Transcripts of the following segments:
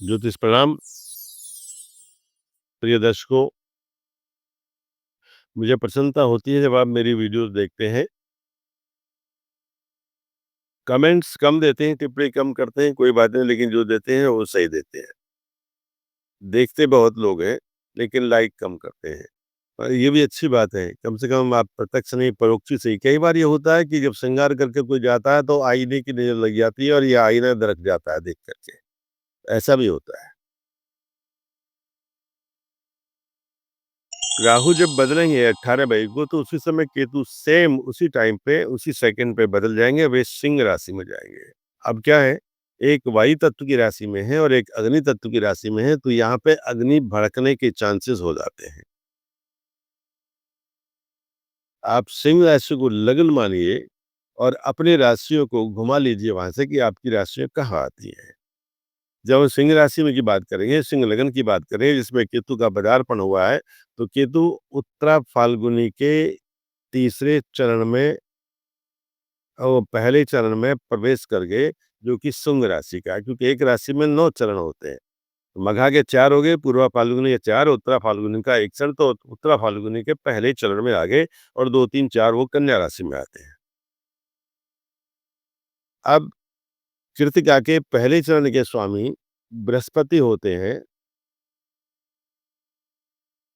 ज्योतिष प्रणाम। प्रिय दर्शकों, मुझे प्रसन्नता होती है जब आप मेरी वीडियोस देखते हैं। कमेंट्स कम देते हैं, टिप्पणी कम करते हैं, कोई बात नहीं, लेकिन जो देते हैं वो सही देते हैं। देखते बहुत लोग हैं, लेकिन लाइक कम करते हैं। और ये भी अच्छी बात है, कम से कम आप प्रत्यक्ष नहीं परोक्ष सही। कई बार ये होता है कि जब श्रृंगार करके कोई जाता है तो आईने की नज़र लग जाती है और ये आईना दरक जाता है देख करके, ऐसा भी होता है। राहु जब बदलेंगे 18 मई को, तो उसी समय केतु सेम उसी टाइम पे, उसी सेकंड पे बदल जाएंगे, वे सिंह राशि में जाएंगे। अब क्या है, एक वायु तत्व की राशि में है और एक अग्नि तत्व की राशि में है, तो यहाँ पे अग्नि भड़कने के चांसेस हो जाते हैं। आप सिंह राशि को लगन मानिए और अपनी राशियों को घुमा लीजिए वहां से कि आपकी राशियां कहाँ आती हैं। जब हम सिंह राशि में की बात करेंगे, सिंह लगन की बात करें, जिसमें केतु का पदार्पण हुआ है, तो केतु उत्तरा फाल्गुनी के तीसरे चरण में और पहले चरण में प्रवेश कर गए, जो कि सिंह राशि का है, क्योंकि एक राशि में 9 चरण होते हैं। मघा के 4 हो गए, पूर्वा फाल्गुनी के 4, उत्तरा फाल्गुनी का 1 चरण, तो उत्तरा फाल्गुनी के पहले चरण में आ गए और 2, 3, 4 वो कन्या राशि में आते हैं। अब कृत्तिका के पहले चरण के स्वामी बृहस्पति होते हैं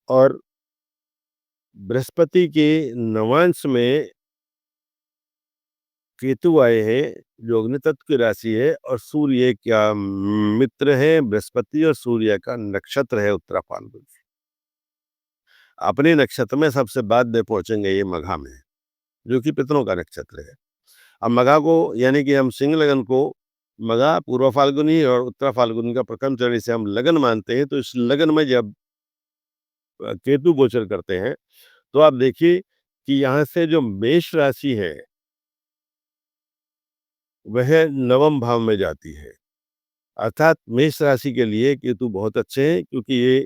और बृहस्पति के नवांश में केतु आए हैं, जो अग्नि तत्व की राशि है, और सूर्य क्या मित्र है बृहस्पति, और सूर्य का नक्षत्र है उत्तरा फाल्गुन। अपने नक्षत्र में सबसे बाद में पहुंचेंगे ये मघा में, जो कि पितरों का नक्षत्र है। अब मघा को, यानी कि हम सिंह लगन को मघा, पूर्व फाल्गुनी और उत्तरा फाल्गुनी का प्रथम चरण से हम लगन मानते हैं, तो इस लगन में जब केतु गोचर करते हैं, तो आप देखिए कि यहाँ से जो मेष राशि है वह नवम भाव में जाती है। अर्थात मेष राशि के लिए केतु बहुत अच्छे हैं, क्योंकि ये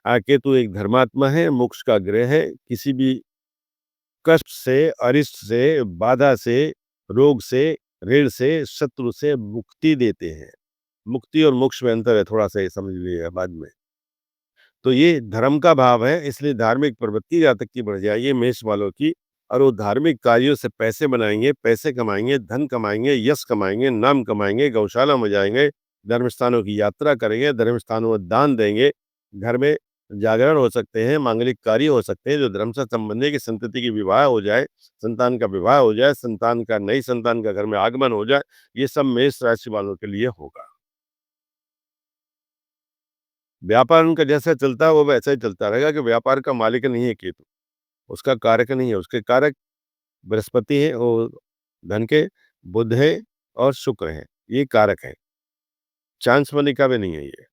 केतु एक धर्मात्मा है, मोक्ष का ग्रह है। किसी भी कष्ट से, अरिष्ट से, बाधा से, रोग से, ऋण से, शत्रु से मुक्ति देते हैं। मुक्ति और मोक्ष में अंतर है, थोड़ा-सा ये समझ लीजिएगा बाद में। तो ये धर्म का भाव है, इसलिए धार्मिक प्रवृत्ति जातक की बढ़ जाएगी मेष वालों की, और वो धार्मिक कार्यों से पैसे बनाएँगे, पैसे कमाएँगे, धन कमाएँगे, यश कमाएँगे, नाम कमाएँगे, गौशाला में जाएँगे, धर्म स्थानों की यात्रा करेंगे, धर्म स्थानों में दान देंगे, घर में जागरण हो सकते हैं, मांगलिक कार्य हो सकते हैं, जो धर्म से संबंधित है कि संतति की विवाह हो जाए, संतान का विवाह हो जाए, संतान का नई संतान का घर में आगमन हो जाए, ये सब मेष राशि वालों के लिए होगा। व्यापार उनका जैसा चलता है वो वैसा ही चलता रहेगा, कि व्यापार का मालिक नहीं है केतु, उसका कारक नहीं है, उसके कारक बृहस्पति है और धन के, बुध है और शुक्र है, ये कारक है। चांस मनी का भी नहीं है ये।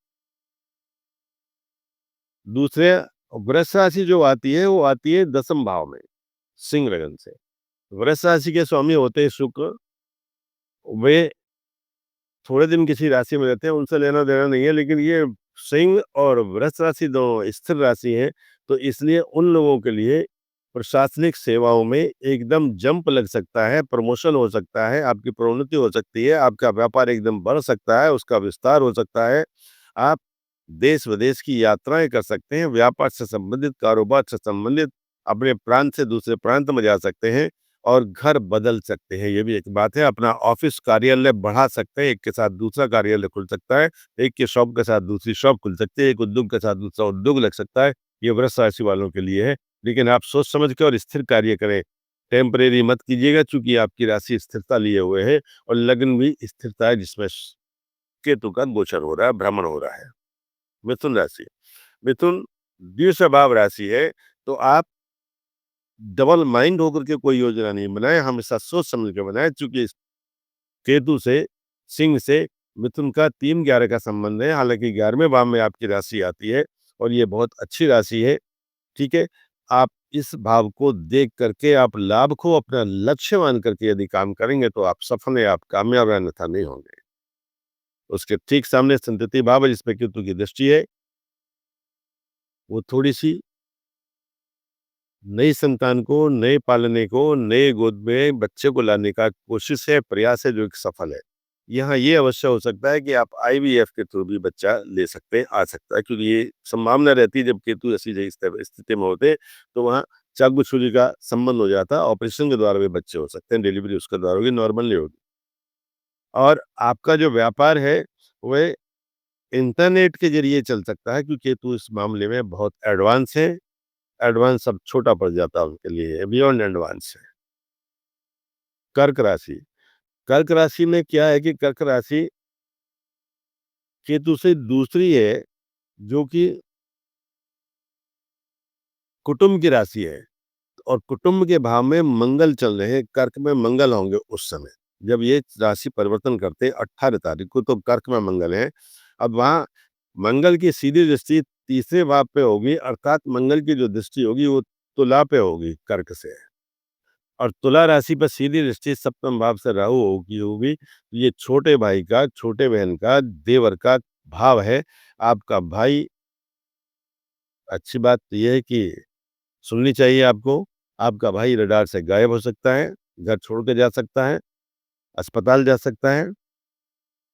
दूसरे, वृष राशि जो आती है वो आती है 10th भाव में, सिंह लगन से। वृष राशि के स्वामी होते हैं शुक्र। वे थोड़े दिन किसी राशि में रहते हैं, उनसे लेना-देना नहीं है, लेकिन ये सिंह और वृष राशि दोनों स्थिर राशि हैं, तो इसलिए उन लोगों के लिए प्रशासनिक सेवाओं में एकदम जंप लग सकता है, प्रमोशन हो सकता है, आपकी प्रोन्नति हो सकती है, आपका व्यापार एकदम बढ़ सकता है, उसका विस्तार हो सकता है। आप देश-विदेश की यात्राएँ कर सकते हैं, व्यापार से संबंधित, कारोबार से संबंधित अपने प्रांत से दूसरे प्रांत में जा सकते हैं और घर बदल सकते हैं, ये भी एक बात है। अपना ऑफ़िस कार्यालय बढ़ा सकते हैं, एक के साथ दूसरा कार्यालय खुल सकता है, एक की शॉप के साथ दूसरी शॉप खुल सकती है, एक उद्योग के साथ दूसरा उद्योग लग सकता है। ये वृष राशि वालों के लिए है, लेकिन आप सोच समझ के और स्थिर कार्य करें। टेम्परेरी मत कीजिएगा, चूँकि आपकी राशि स्थिरता लिए हुए है और लग्न भी स्थिरता है, जिसमें केतु का गोचर हो रहा है, भ्रमण हो रहा है। मिथुन राशि, मिथुन द्विस्वभाव राशि है, तो आप डबल माइंड होकर के कोई योजना नहीं बनाएँ, हमेशा सोच समझ के बनाएँ, चूँकि इस केतु से, सिंह से मिथुन का 3-11 का संबंध है। हालाँकि 11वें भाव में आपकी राशि आती है और ये बहुत अच्छी राशि है, ठीक है? आप इस भाव को देख करके आप लाभ को अपना लक्ष्य मान करके यदि काम करेंगे, तो आप सफल हैं, आप कामयाब हैं, अन्यथा नहीं होंगे। उसके ठीक सामने संतति भाव है, जिसपे केतु की दृष्टि है, वो थोड़ी-सी नई संतान को, नए पालने को, नए गोद में बच्चे को लाने का कोशिश है, प्रयास है, जो कि सफल है। यहाँ ये अवश्य हो सकता है कि आप आईवीएफ के थ्रू भी बच्चा ले सकते हैं, आ सकता है, क्योंकि ये संभावना रहती है जब केतु ऐसी स्थिति में होते हैं, तो वहाँ चाकू-छुरी का संबंध हो जाता है, ऑपरेशन के द्वारा भी बच्चे हो सकते हैं, डिलीवरी उसके द्वारा होगी, नॉर्मल नहीं होगी। और आपका जो व्यापार है, वह इंटरनेट के ज़रिए चल सकता है, क्योंकि केतु इस मामले में बहुत एडवांस है, एडवांस अब छोटा पड़ जाता है उनके लिए, बियॉन्ड एडवांस है। कर्क राशि, कर्क राशि में क्या है कि कर्क राशि केतु से दूसरी है, जो कि कुटुंब की राशि है, और कुटुंब के भाव में मंगल चल रहे हैं, कर्क में मंगल होंगे उस समय। जब ये राशि परिवर्तन करते हैं 18 तारीख को, तो कर्क में मंगल है। अब वहाँ मंगल की सीधी दृष्टि तीसरे भाव पे होगी, अर्थात मंगल की जो दृष्टि होगी वो तुला पे होगी कर्क से, और तुला राशि पर सीधी दृष्टि सप्तम भाव से राहु होगी। तो ये छोटे भाई का, छोटे बहन का, देवर का भाव है। आपका भाई, अच्छी बात तो ये है कि सुननी चाहिए आपको, आपका भाई रडार से गायब हो सकता है, घर छोड़ के जा सकता है, अस्पताल जा सकता है,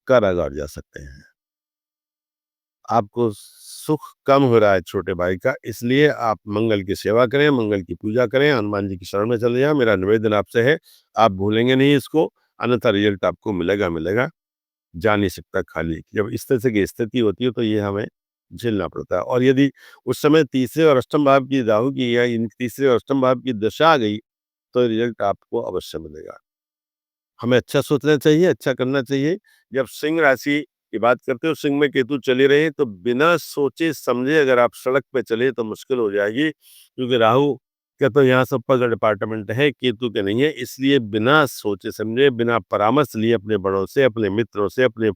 कारागार जा सकते हैं। आपको सुख कम हो रहा है छोटे भाई का, इसलिए आप मंगल की सेवा करें, मंगल की पूजा करें, हनुमान जी की शरण में चले जाएँ। मेरा निवेदन आपसे है, आप भूलेंगे नहीं इसको, अन्यथा रिज़ल्ट आपको मिलेगा, मिलेगा। जा नहीं सकता खाली। जब इस तरह से की स्थिति होती है, तो ये हमें झेलना पड़ता है, और यदि उस समय तीसरे और अष्टम भाव की, राहु की या इन तीसरे और अष्टम भाव की दशा आ गई, तो रिज़ल्ट आपको अवश्य मिलेगा। हमें अच्छा सोचना चाहिए, अच्छा करना चाहिए। जब सिंह राशि की बात करते हो, सिंह में केतु चले रहे हैं, तो बिना सोचे-समझे अगर आप सड़क पे चले तो मुश्किल हो जाएगी, क्योंकि राहु का तो यहाँ सब का डिपार्टमेंट है, केतु के नहीं है। इसलिए बिना सोचे-समझे, बिना परामर्श लिए अपने बड़ों से, अपने मित्रों से, अपने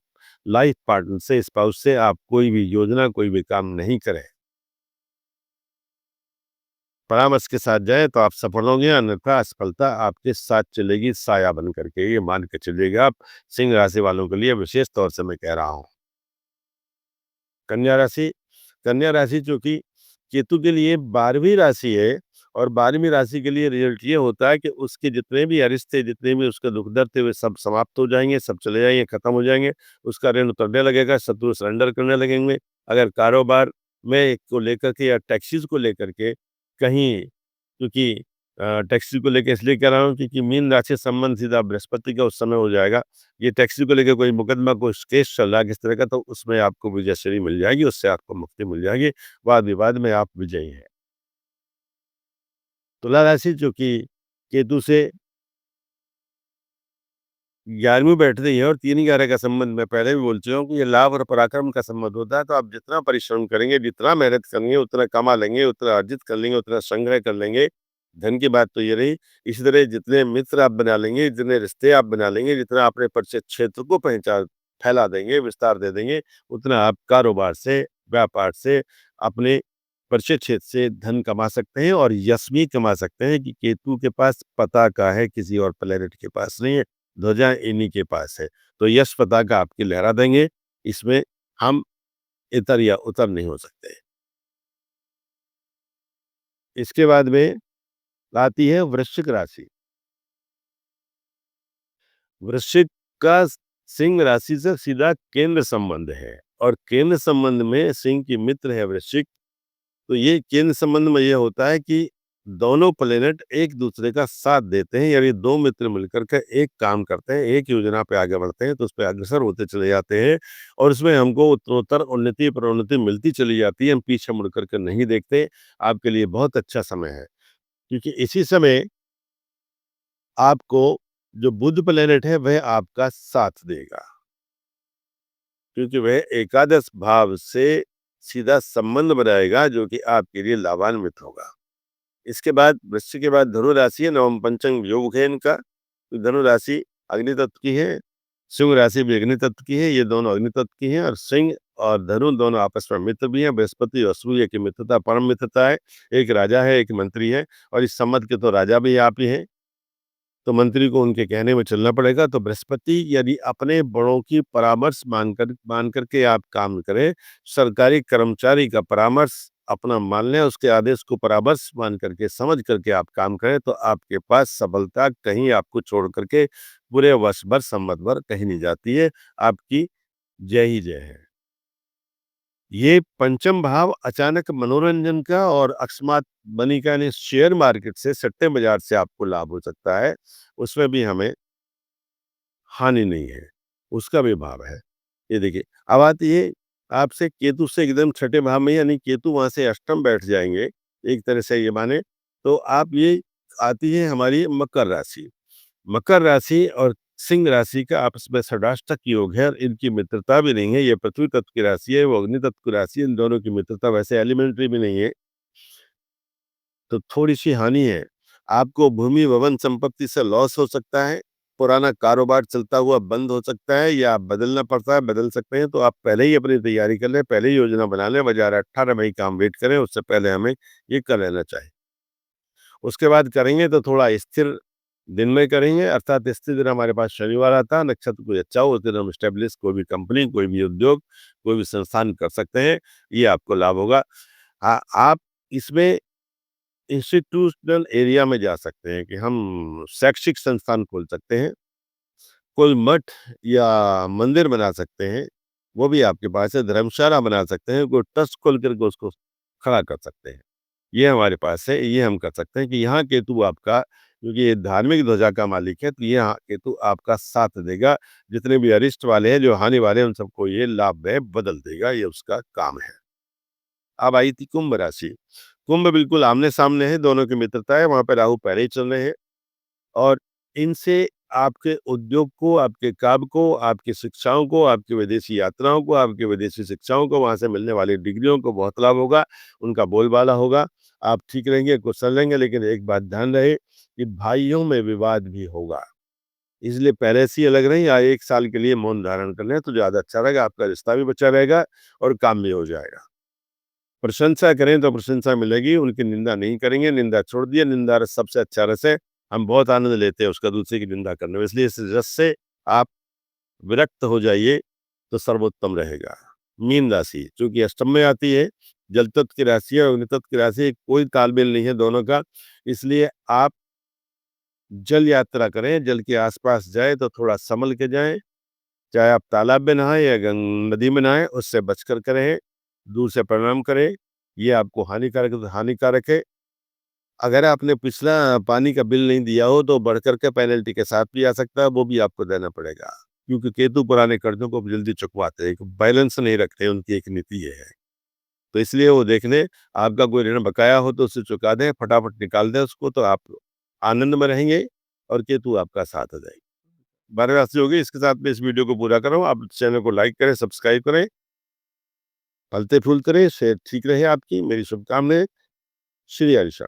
लाइफ पार्टनर से, स्पाउस से आप कोई भी योजना, कोई भी काम नहीं करें। परामर्श के साथ जाएँ तो आप सफल होंगे, अन्यथा असफलता आपके साथ चलेगी साया बन कर के, ये मान के चलिएगा आप। सिंह राशि वालों के लिए विशेष तौर से मैं कह रहा हूँ। कन्या राशि, कन्या राशि चूँकि केतु के लिए 12वीं राशि है, और 12वीं राशि के लिए रिज़ल्ट ये होता है कि उसके जितने भी अरिष्ट थे, जितने भी उसके दुख-दर्द थे, वे सब समाप्त हो जाएँगे, सब चले जाएँगे, खत्म हो जाएँगे। उसका ऋण उतरने लगेगा, शत्रु सरेंडर करने लगेंगे। अगर कारोबार में को लेकर के या टैक्सेस को लेकर के कहीं, क्योंकि टैक्सी को लेके इसलिए कह रहा हूँ, क्योंकि मीन राशि संबंध सीधा बृहस्पति का उस समय हो जाएगा। ये टैक्सी को लेके कोई मुकदमा, कोई केस चल रहा है किस तरह का, तो उसमें आपको विजयश्री मिल जाएगी, उससे आपको मुक्ति मिल जाएगी। वाद-विवाद में आप विजयी हैं। तुला राशि जो कि केतु से 11वीं बैठ रही है, और 3-11 का संबंध मैं पहले भी बोल चुका हूँ कि ये लाभ और पराक्रम का संबंध होता है, तो आप जितना परिश्रम करेंगे, जितना मेहनत करेंगे, उतना कमा लेंगे, उतना अर्जित कर लेंगे, उतना संग्रह कर लेंगे। धन की बात तो ये रही। इसी तरह जितने मित्र आप बना लेंगे, जितने रिश्ते आप बना लेंगे, जितना अपने परिचय क्षेत्र को फैला देंगे, विस्तार दे देंगे, उतना आप कारोबार से, व्यापार से, अपने परिचय क्षेत्र से धन कमा सकते हैं, और यश भी कमा सकते हैं, कि केतु के पास पताका है, किसी और प्लैनेट के पास नहीं है। ध्वजा इन्हीं के पास है। तो यश पताका आपकी लहरा देंगे, इसमें हम इतर या उतर नहीं हो सकते। इसके बाद में आती है वृश्चिक राशि। वृश्चिक का सिंह राशि से सीधा केंद्र संबंध है, और केंद्र संबंध में सिंह की मित्र है वृश्चिक। तो ये केंद्र संबंध में ये होता है कि दोनों प्लेनेट एक दूसरे का साथ देते हैं, यानी दो मित्र मिलकर के एक काम करते हैं, एक योजना पे आगे बढ़ते हैं, तो उस पे अग्रसर होते चले जाते हैं, और उसमें हमको उत्तरोत्तर उन्नति प्रोन्नति मिलती चली जाती है। हम पीछे मुड़ करके नहीं देखते। आपके लिए बहुत अच्छा समय है, क्योंकि इसी समय आपको जो बुध प्लेनेट है वह आपका साथ देगा, क्योंकि वह एकादश भाव से सीधा संबंध बनाएगा, जो कि आपके लिए लाभान्वित होगा। इसके बाद वृश्चिक के बाद धनु राशि है, नवम पंचम योग है इनका। तो धनु राशि अग्नि तत्व की है, सिंह राशि भी अग्नि तत्व की है, ये दोनों अग्नि तत्व की हैं, और सिंह और धनु दोनों आपस में मित्र भी हैं। बृहस्पति और सूर्य की मित्रता परम मित्रता है। एक राजा है, एक मंत्री है, और इस संवत के तो राजा भी आप ही हैं, तो मंत्री को उनके कहने में चलना पड़ेगा। तो बृहस्पति यदि अपने बड़ों की परामर्श मान करके आप काम करें, सरकारी कर्मचारी का परामर्श अपना मान लें, उसके आदेश को परामर्श मान करके, समझ करके आप काम करें, तो आपके पास सफलता कहीं आपको छोड़ करके पूरे वर्ष भर, संवत भर कहीं नहीं जाती है। आपकी जय ही जय है। ये पंचम भाव अचानक मनोरंजन का और अकस्मात बनी का, यानी शेयर मार्केट से, सट्टे बाजार से आपको लाभ हो सकता है, उसमें भी हमें हानि नहीं है, उसका भी भाव है। ये देखिए, अब आती है आपसे केतु से एकदम छठे भाव में, यानी केतु वहाँ से अष्टम बैठ जाएँगे, एक तरह से ये माने, तो आप ये आती है हमारी मकर राशि। मकर राशि और सिंह राशि का आपस में षडाष्टक योग है और इनकी मित्रता भी नहीं है। ये पृथ्वी तत्व की राशि है, वो अग्नि तत्व की राशि है, इन दोनों की मित्रता वैसे एलिमेंट्री भी नहीं है, तो थोड़ी-सी हानि है। आपको भूमि, भवन, संपत्ति से लॉस हो सकता है, पुराना कारोबार चलता हुआ बंद हो सकता है या बदलना पड़ता है, बदल सकते हैं, तो आप पहले ही अपनी तैयारी कर लें, पहले ही योजना बना लें, बजाय 18 मई का हम वेट करें, उससे पहले हमें ये कर लेना चाहिए। उसके बाद करेंगे तो थोड़ा स्थिर दिन में करेंगे, अर्थात स्थिर दिन हमारे पास शनिवार आता है, नक्षत्र कोई अच्छा हो, उस दिन हम एस्टेब्लिश कोई भी कंपनी, कोई भी उद्योग, कोई भी संस्थान कर सकते हैं, ये आपको लाभ होगा। आप इसमें इंस्टीट्यूशनल एरिया में जा सकते हैं कि हम शैक्षिक संस्थान खोल सकते हैं, कोई मठ या मंदिर बना सकते हैं, वो भी आपके पास है, धर्मशाला बना सकते हैं, कोई ट्रस्ट खोल करके उसको खड़ा कर सकते हैं। ये हमारे पास है, ये हम कर सकते हैं कि यहाँ केतु आपका, क्योंकि ये धार्मिक ध्वजा का मालिक है, तो ये यहाँ केतु आपका साथ देगा। जितने भी अरिष्ट वाले हैं, जो हानि वाले हैं, उन सबको ये लाभ में बदल देगा, ये उसका काम है। अब आई थी कुंभ राशि। कुंभ बिल्कुल आमने-सामने है, दोनों की मित्रता है, वहाँ पे राहु पहले ही चल रहे हैं और इनसे आपके उद्योग को, आपके काम को, आपकी शिक्षाओं को, आपकी विदेशी यात्राओं को, आपकी विदेशी शिक्षाओं को, वहाँ से मिलने वाली डिग्रियों को बहुत लाभ होगा, उनका बोलबाला होगा, आप ठीक रहेंगे, कुशल रहेंगे, लेकिन एक बात ध्यान रहे कि भाइयों में विवाद भी होगा। इसलिए पहले से ही अलग रहें या 1 साल के लिए मौन धारण कर लें, तो ज़्यादा अच्छा रहेगा, आपका रिश्ता भी बचा रहेगा और काम भी हो जाएगा। प्रशंसा करें तो प्रशंसा मिलेगी, उनकी निंदा नहीं करेंगे, निंदा छोड़ दिए, निंदा रस सबसे अच्छा रस है, हम बहुत आनंद लेते हैं उसका, दूसरे की निंदा करने में, इसलिए इस रस से आप विरक्त हो जाइए, तो सर्वोत्तम रहेगा। मीन राशि, चूँकि अष्टम में आती है, जल तत्व की राशि है और अग्नि तत्व की राशि है, कोई तालमेल नहीं है दोनों का, इसलिए आप जल यात्रा करें, जल के आस-पास जाएँ तो थोड़ा संभल के जाएँ, चाहे आप तालाब में नहाएँ या नदी में नहाएँ, उससे बच कर के रहें, दूर से प्रणाम करें, ये आपको हानिकारक है तो हानिकारक है। अगर आपने पिछला पानी का बिल नहीं दिया हो, तो बढ़ कर के पेनल्टी के साथ भी आ सकता है, वो भी आपको देना पड़ेगा। क्योंकि केतु पुराने कर्ज़ों को जल्दी चुकवाते हैं, एक बैलेंस नहीं रखते, उनकी एक नीति ये है। तो इसलिए वो देख लें, आपका कोई ऋण बकाया हो तो उसे चुका दें, फटाफट निकाल दें उसको, तो आप आनंद में रहेंगे और केतु आपका साथ हो जाएगी। 12 राशि होगी, इसके साथ मैं इस वीडियो को पूरा कर रहा हूँ। आप चैनल को लाइक करें, सब्सक्राइब करें, फलते-फूलते रहें, सेहत ठीक रहे आपकी, मेरी शुभकामनाएँ। श्री हरिशा।